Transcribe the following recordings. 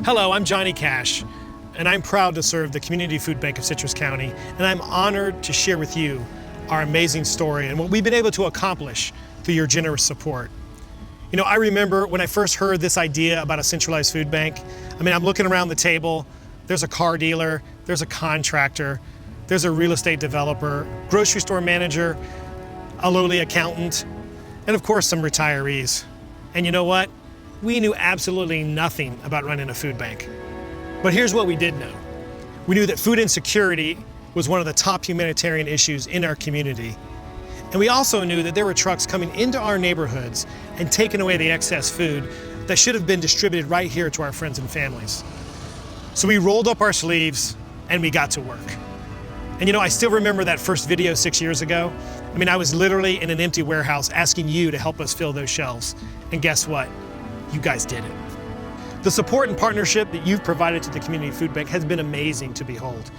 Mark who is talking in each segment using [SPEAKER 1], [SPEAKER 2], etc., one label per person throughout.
[SPEAKER 1] Hello, I'm Johnny Cash, and I'm proud to serve the Community Food Bank of Citrus County, and I'm honored to share with you our amazing story and what we've been able to accomplish through your generous support. You know, I remember when I first heard this idea about a centralized food bank. I'm looking around the table, there's a car dealer, there's a contractor, there's a real estate developer, grocery store manager, a lowly accountant, and of course some retirees. And you know what? We knew absolutely nothing about running a food bank. But here's what we did know. We knew that food insecurity was one of the top humanitarian issues in our community. And we also knew that there were trucks coming into our neighborhoods and taking away the excess food that should have been distributed right here to our friends and families. So we rolled up our sleeves and we got to work. And you know, I still remember that first video 6 years ago. I was literally in an empty warehouse asking you to help us fill those shelves. And guess what? You guys did it. The support and partnership that you've provided to the Community Food Bank has been amazing to behold.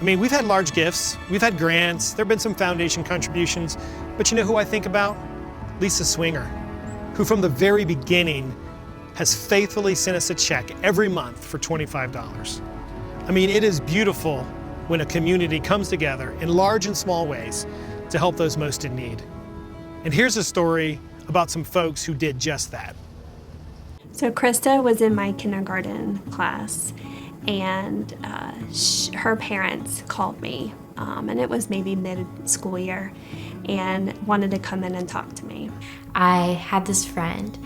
[SPEAKER 1] We've had large gifts, we've had grants, there have been some foundation contributions, but you know who I think about? Lisa Swinger, who from the very beginning has faithfully sent us a check every month for $25. It is beautiful when a community comes together in large and small ways to help those most in need. And here's a story about some folks who did just that.
[SPEAKER 2] So Krista was in my kindergarten class, and her parents called me, and it was maybe mid-school year, and wanted to come in and talk to me.
[SPEAKER 3] I had this friend,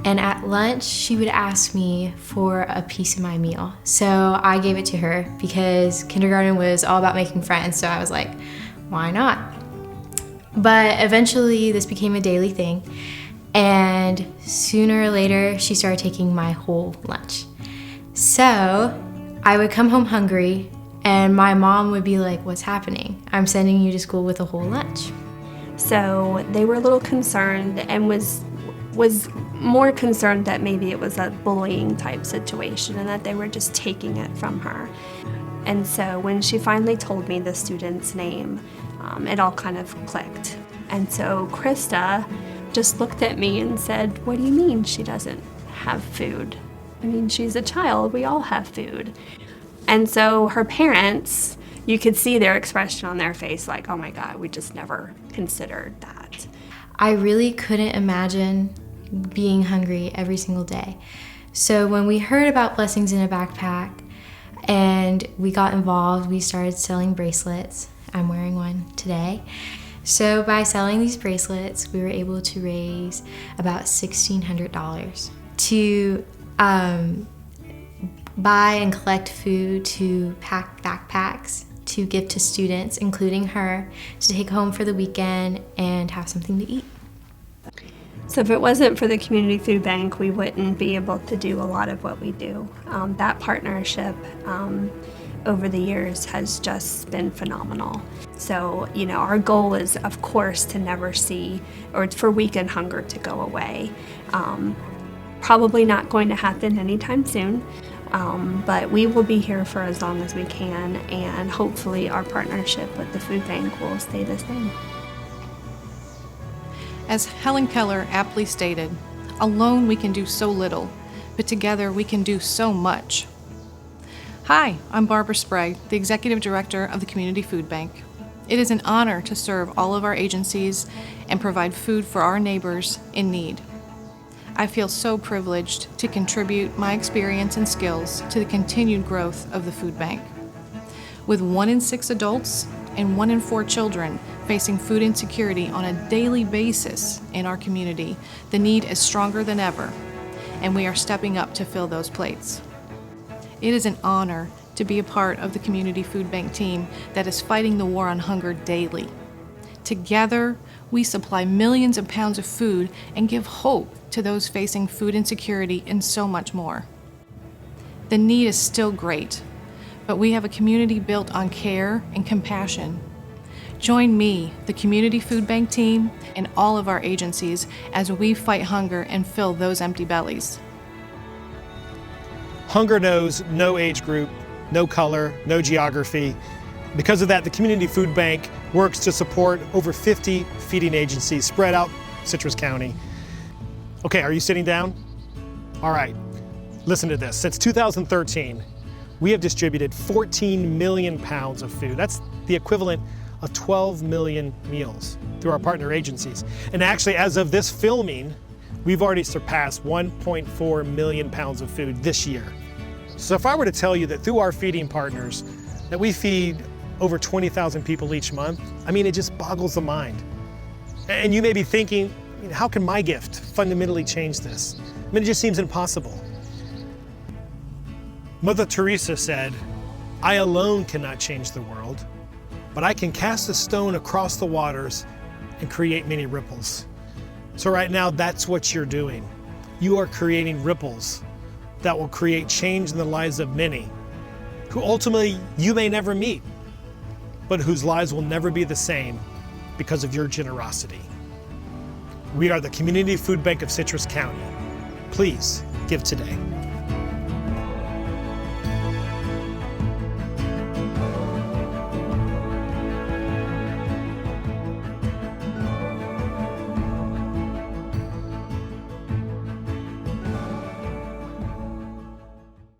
[SPEAKER 3] and at lunch she would ask me for a piece of my meal. So I gave it to her because kindergarten was all about making friends, so I was like, why not? But eventually this became a daily thing. And sooner or later, she started taking my whole lunch. So I would come home hungry, and my mom would be like, what's happening? I'm sending you to school with a whole lunch.
[SPEAKER 2] So they were a little concerned, and was more concerned that maybe it was a bullying type situation and that they were just taking it from her. And so when she finally told me the student's name, it all kind of clicked. And so Krista just looked at me and said, what do you mean she doesn't have food? She's a child, we all have food. And so her parents, you could see their expression on their face like, oh my God, we just never considered that.
[SPEAKER 3] I really couldn't imagine being hungry every single day. So when we heard about Blessings in a Backpack and we got involved, we started selling bracelets. I'm wearing one today. So by selling these bracelets, we were able to raise about $1,600 to buy and collect food, to pack backpacks, to give to students, including her, to take home for the weekend and have something to eat.
[SPEAKER 2] So if it wasn't for the Community Food Bank, we wouldn't be able to do a lot of what we do. That partnership over the years has just been phenomenal. So, our goal is, of course, to never see, or for weekend hunger to go away. Probably not going to happen anytime soon, but we will be here for as long as we can, and hopefully our partnership with the food bank will stay the same.
[SPEAKER 4] As Helen Keller aptly stated, alone we can do so little, but together we can do so much. Hi, I'm Barbara Sprague, the Executive Director of the Community Food Bank. It is an honor to serve all of our agencies and provide food for our neighbors in need. I feel so privileged to contribute my experience and skills to the continued growth of the food bank. With 1 in 6 adults and 1 in 4 children facing food insecurity on a daily basis in our community, the need is stronger than ever, and we are stepping up to fill those plates. It is an honor to be a part of the Community Food Bank team that is fighting the war on hunger daily. Together, we supply millions of pounds of food and give hope to those facing food insecurity and so much more. The need is still great, but we have a community built on care and compassion. Join me, the Community Food Bank team, and all of our agencies as we fight hunger and fill those empty bellies.
[SPEAKER 1] Hunger knows no age group, no color, no geography. Because of that, the Community Food Bank works to support over 50 feeding agencies spread out Citrus County. Okay, are you sitting down? All right. Listen to this. Since 2013, we have distributed 14 million pounds of food. That's the equivalent of 12 million meals through our partner agencies. And actually, as of this filming, we've already surpassed 1.4 million pounds of food this year. So if I were to tell you that through our feeding partners, that we feed over 20,000 people each month, I mean, it just boggles the mind. And you may be thinking, how can my gift fundamentally change this? I mean, it just seems impossible. Mother Teresa said, "I alone cannot change the world, but I can cast a stone across the waters and create many ripples." So right now, that's what you're doing. You are creating ripples that will create change in the lives of many, who ultimately you may never meet, but whose lives will never be the same because of your generosity. We are the Community Food Bank of Citrus County. Please give today.